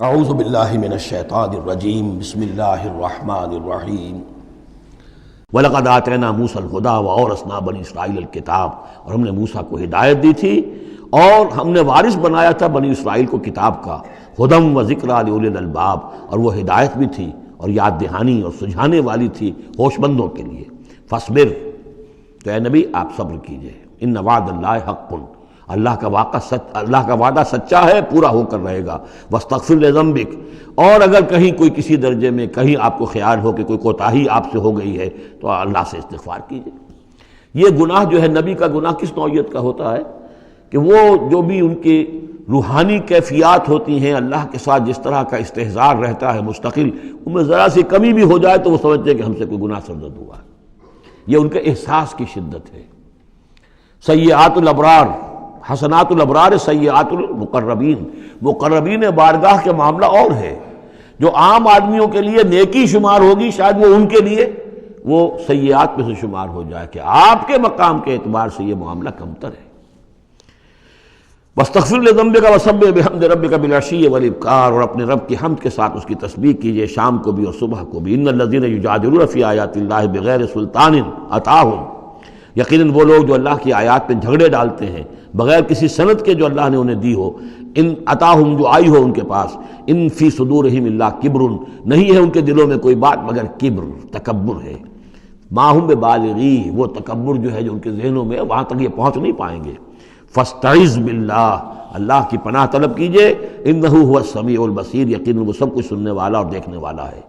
اعوذ باللہ من الشیطان الرجیم بسم اللہ الرحمن الرحیم وَلَقَدْ آتَيْنَا مُوسَى الْهُدَىٰ وَأَوْرَثْنَا بَنِي إِسْرَائِيلَ الْكِتَابَ، اور ہم نے موسیٰ کو ہدایت دی تھی اور ہم نے وارث بنایا تھا بنی اسرائیل کو کتاب کا، ہدم و ذکریٰ لِأُولِي الْأَلْبَاب، اور وہ ہدایت بھی تھی اور یاد دہانی اور سجھانے والی تھی ہوش مندوں کے لیے۔ فَاصْبِرْ، تو اے نبی آپ صبر کیجئے، اِنَّ وعد اللہ حق، اللہ کا وعدہ سچا ہے، پورا ہو کر رہے گا۔ وَاسْتَغْفِرْ لِذَنبِكَ، اور اگر کہیں کوئی کسی درجے میں کہیں آپ کو خیال ہو کہ کوئی کوتاہی آپ سے ہو گئی ہے تو اللہ سے استغفار کیجئے۔ یہ گناہ جو ہے نبی کا گناہ کس نوعیت کا ہوتا ہے کہ وہ جو بھی ان کی روحانی کیفیات ہوتی ہیں اللہ کے ساتھ جس طرح کا استحضار رہتا ہے مستقل، ان میں ذرا سی کمی بھی ہو جائے تو وہ سمجھتے ہیں کہ ہم سے کوئی گناہ سرزد ہوا ہے۔ یہ ان کے احساس کی شدت ہے۔ سیئات الابرار حسنات الابرار سیئات المقربین، مقربین بارگاہ کے معاملہ اور ہے۔ جو عام آدمیوں کے لیے نیکی شمار ہوگی شاید وہ ان کے لیے وہ سیئات میں سے شمار ہو جائے کہ آپ کے مقام کے اعتبار سے یہ معاملہ کمتر ہے۔ وَاسْتَغْفِرْ لِذَنبِكَ وَسَبِّحْ بِحَمْدِ رَبِّكَ بِالْعَشِيِّ وَالْإِبْكَارِ، اور اپنے رب کی حمد کے ساتھ اس کی تسبیح کیجئے شام کو بھی اور صبح کو بھی۔ إِنَّ الَّذِينَ يُجَادِلُونَ فِي آيَاتِ اللَّهِ بِغَيْرِ سُلْطَانٍ أَتَاهُمْ، یقیناً وہ لوگ جو اللہ کی آیات پہ جھگڑے ڈالتے ہیں بغیر کسی سند کے جو اللہ نے انہیں دی ہو، ان عطاہم جو آئی ہو ان کے پاس، ان فی صدورہم الا کبر، نہیں ہے ان کے دلوں میں کوئی بات مگر کبر، تکبر ہے۔ ما ہم ببالغی، وہ تکبر جو ہے جو ان کے ذہنوں میں وہاں تک یہ پہنچ نہیں پائیں گے۔ فاستعذ باللہ، اللہ کی پناہ طلب کیجئے، انہ هو السمیع البصیر، یقیناً وہ سب کچھ سننے والا اور دیکھنے والا ہے۔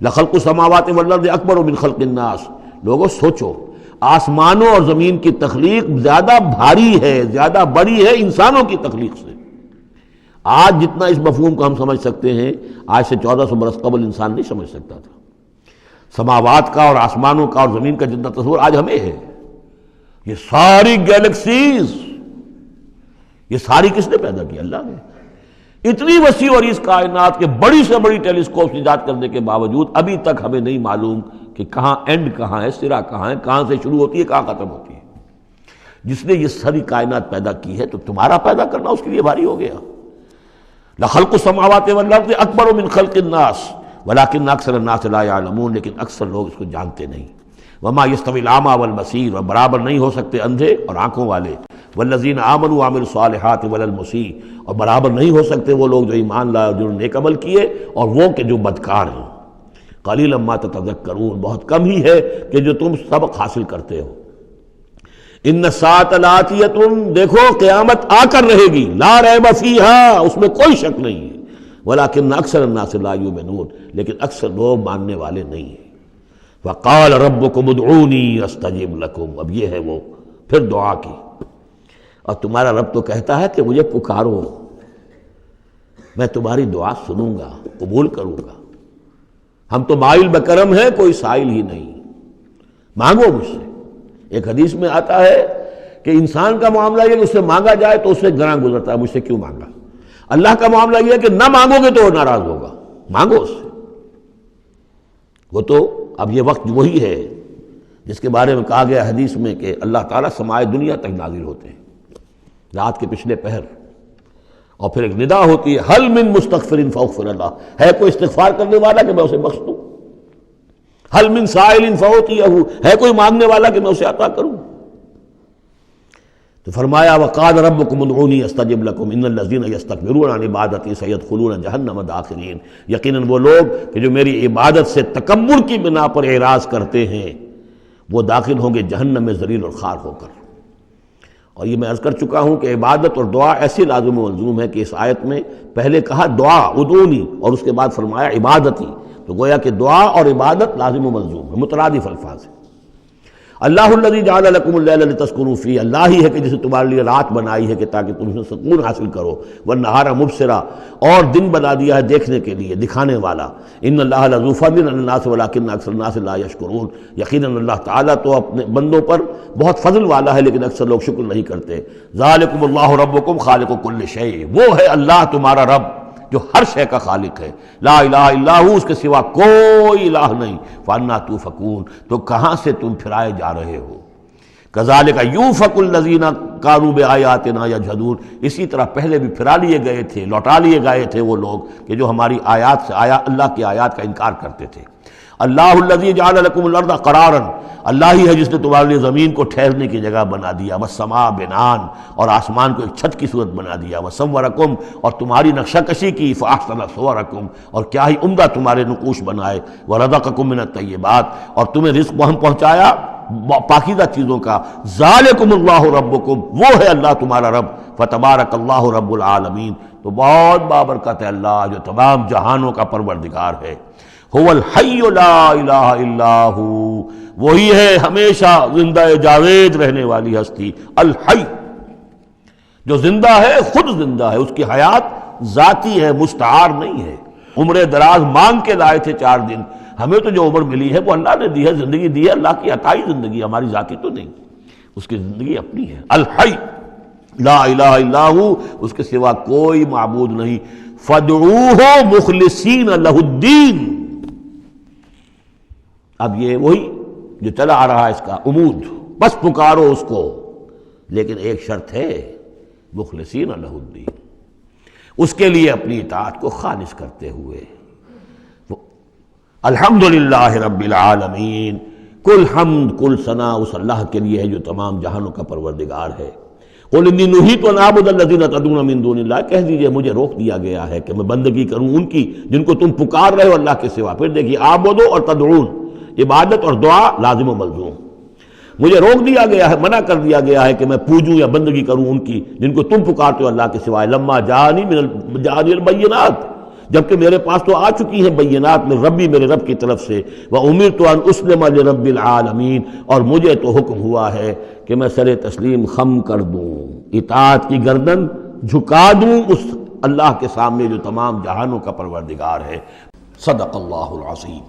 لخلق السماوات والارض اکبر من خلق الناس، لوگوں سوچو آسمانوں اور زمین کی تخلیق زیادہ بھاری ہے، زیادہ بڑی ہے انسانوں کی تخلیق سے۔ آج جتنا اس مفہوم کو ہم سمجھ سکتے ہیں آج سے 1400 برس قبل انسان نہیں سمجھ سکتا تھا۔ سماوات کا اور آسمانوں کا اور زمین کا جتنا تصور آج ہمیں ہے، یہ ساری گیلیکسیز، یہ ساری کس نے پیدا کی؟ اللہ نے۔ اتنی وسیع اور اس کائنات کے بڑی سے بڑی ٹیلیسکوپ ایجاد کرنے کے باوجود ابھی تک ہمیں نہیں معلوم کہ کہاں اینڈ کہاں ہے، سرا کہاں ہے، کہاں سے شروع ہوتی ہے کہاں ختم ہوتی ہے۔ جس نے یہ ساری کائنات پیدا کی ہے تو تمہارا پیدا کرنا اس کے لیے بھاری ہو گیا۔ لخلق السماوات والارض اکبر من خلق الناس ولکن اکثر الناس لا یعلمون، لیکن اکثر لوگ اس کو جانتے نہیں۔ وما یستوی الاعمی والبصیر، اور برابر نہیں ہو سکتے اندھے اور آنکھوں والے۔ والذین آمنوا وعملوا الصالحات ولا المسیء، اور برابر نہیں ہو سکتے وہ لوگ جو ایمان لائے اور جنہوں نے نیک عمل کیے اور وہ کہ جو بدکار ہیں۔ قلیلا ما تتذکرون، بہت کم ہی ہے کہ جو تم سبق حاصل کرتے ہو۔ ان الساعۃ لآتیۃ، دیکھو قیامت آ کر رہے گی، لا ریب فیہا، اس میں کوئی شک نہیں ہے، ولکن اکثر الناس لا یؤمنون، لیکن اکثر لوگ ماننے والے نہیں ہیں۔ وقال ربکم ادعونی استجب لکم، اب یہ ہے وہ پھر دعا کی، اور تمہارا رب تو کہتا ہے کہ مجھے پکارو، میں تمہاری دعا سنوں گا، قبول کروں گا۔ ہم تو مائل بکرم ہیں، کوئی سائل ہی نہیں، مانگو مجھ سے۔ ایک حدیث میں آتا ہے کہ انسان کا معاملہ یہ کہ اس سے مانگا جائے تو اس سے گراں گزرتا ہے، مجھ سے کیوں مانگا۔ اللہ کا معاملہ یہ ہے کہ نہ مانگو گے تو وہ ناراض ہوگا، مانگو اس سے۔ وہ تو اب یہ وقت وہی ہے جس کے بارے میں کہا گیا حدیث میں کہ اللہ تعالیٰ سمائے دنیا تک نازل ہوتے ہیں رات کے پچھلے پہر، اور پھر ایک ندا ہوتی ہے، حل من مستغفر فاغفر اللہ، ہے کوئی استغفار کرنے والا کہ میں اسے بخش دوں؟ حل من سائل فاعطیہ، ہے کوئی مانگنے والا کہ میں اسے عطا کروں؟ تو فرمایا وقال ربکم ادعونی استجب لکم ان الذین یستکبرون عن عبادتی سیدخلون جہنم داخرین، یقیناً وہ لوگ کہ جو میری عبادت سے تکبر کی بنا پر اعراض کرتے ہیں وہ داخل ہوں گے جہنم میں ذلیل اور خوار ہو کر۔ اور یہ میں عرض کر چکا ہوں کہ عبادت اور دعا ایسی لازم و ملزوم ہے کہ اس آیت میں پہلے کہا دعا ادعونی اور اس کے بعد فرمایا عبادتی، تو گویا کہ دعا اور عبادت لازم و ملزوم ہے، مترادف الفاظ ہیں۔ اللہ الذی جعل لکم اللیل لتسکنوا فیہ، اللہ ہی ہے کہ جسے تمہارے لیے رات بنائی ہے کہ تاکہ تم اس میں سکون حاصل کرو، والنہار مبصرا، اور دن بنا دیا ہے دیکھنے کے لیے، دکھانے والا۔ ان اللہ لذو فضل علی الناس ولکن اکثر الناس لا یشکرون، یقیناً اللہ تعالیٰ تو اپنے بندوں پر بہت فضل والا ہے لیکن اکثر لوگ شکر نہیں کرتے۔ ذالکم اللہ ربکم خالق کل شیء، وہ ہے اللہ تمہارا رب جو ہر شے کا خالق ہے، لا الہ الا ہو، اس کے سوا کوئی الہ نہیں۔ فانا توفکون، تو کہاں سے تم پھرائے جا رہے ہو؟ کذالک یوفک الذین کانوا بآیاتنا یجحدون، اسی طرح پہلے بھی پھرا لیے گئے تھے، لوٹا لیے گئے تھے وہ لوگ کہ جو ہماری آیات سے اللہ کی آیات کا انکار کرتے تھے۔ اللہ الذی جعل لکم الارض قرارا، اللہ ہی ہے جس نے تمہارے لیے زمین کو ٹھہرنے کی جگہ بنا دیا، والسماء بناء، اور آسمان کو ایک چھت کی صورت بنا دیا، وصورکم، اور تمہاری نقشہ کشی کی، فاحسن صورکم، اور کیا ہی عمدہ تمہارے نقوش بنائے، ورزقکم من الطیبات، اور تمہیں رزق ہم پہنچایا پاکیزہ چیزوں کا، ذالکم اللہ ربکم، وہ ہے اللہ تمہارا رب، فتبارک اللہ رب العالمین، تو بہت بابرکت ہے اللہ جو تمام جہانوں کا پروردگار ہے۔ هو الحی لا الہ الا ہو، وہی ہے ہمیشہ زندہ جاوید رہنے والی ہستی، الحی، جو زندہ ہے، خود زندہ ہے، اس کی حیات ذاتی ہے، مستعار نہیں ہے۔ عمر دراز مانگ کے لائے تھے 4 دن، ہمیں تو جو عمر ملی ہے وہ اللہ نے دی ہے، زندگی دی ہے، اللہ کی عطائی زندگی، ہماری ذاتی تو نہیں، اس کی زندگی اپنی ہے۔ الحی لا الہ الا ہو، اس کے سوا کوئی معبود نہیں، فادعوہ مخلصین لہ الدین۔ اب یہ وہی جو چلا آ رہا ہے اس کا عمود، بس پکارو اس کو، لیکن ایک شرط ہے، مخلصین لہ الدین، اس کے لیے اپنی اطاعت کو خالص کرتے ہوئے۔ الحمدللہ رب العالمین، کل حمد کل ثنا اس اللہ کے لیے ہے جو تمام جہانوں کا پروردگار ہے۔ قل انی نہیت ان اعبد الذین تدعون من دون اللہ، کہہ دیجئے مجھے روک دیا گیا ہے کہ میں بندگی کروں ان کی جن کو تم پکار رہے ہو اللہ کے سوا۔ پھر دیکھیے اعبدو اور تدعون، عبادت اور دعا لازم و ملزوم۔ مجھے روک دیا گیا ہے، منع کر دیا گیا ہے کہ میں پوجوں یا بندگی کروں ان کی جن کو تم پکارتے ہو اللہ کے سوائے، لما جانی البینات، جبکہ میرے پاس تو آ چکی ہیں بینات میں ربی، میرے رب کی طرف سے، وَأُمِرْتُ أَنْ أُسْلِمَ لِرَبِّ الْعَالَمِينَ، اور مجھے تو حکم ہوا ہے کہ میں سر تسلیم خم کر دوں، اطاعت کی گردن جھکا دوں اس اللہ کے سامنے جو تمام جہانوں کا پروردگار ہے۔ صدق اللہ العظیم۔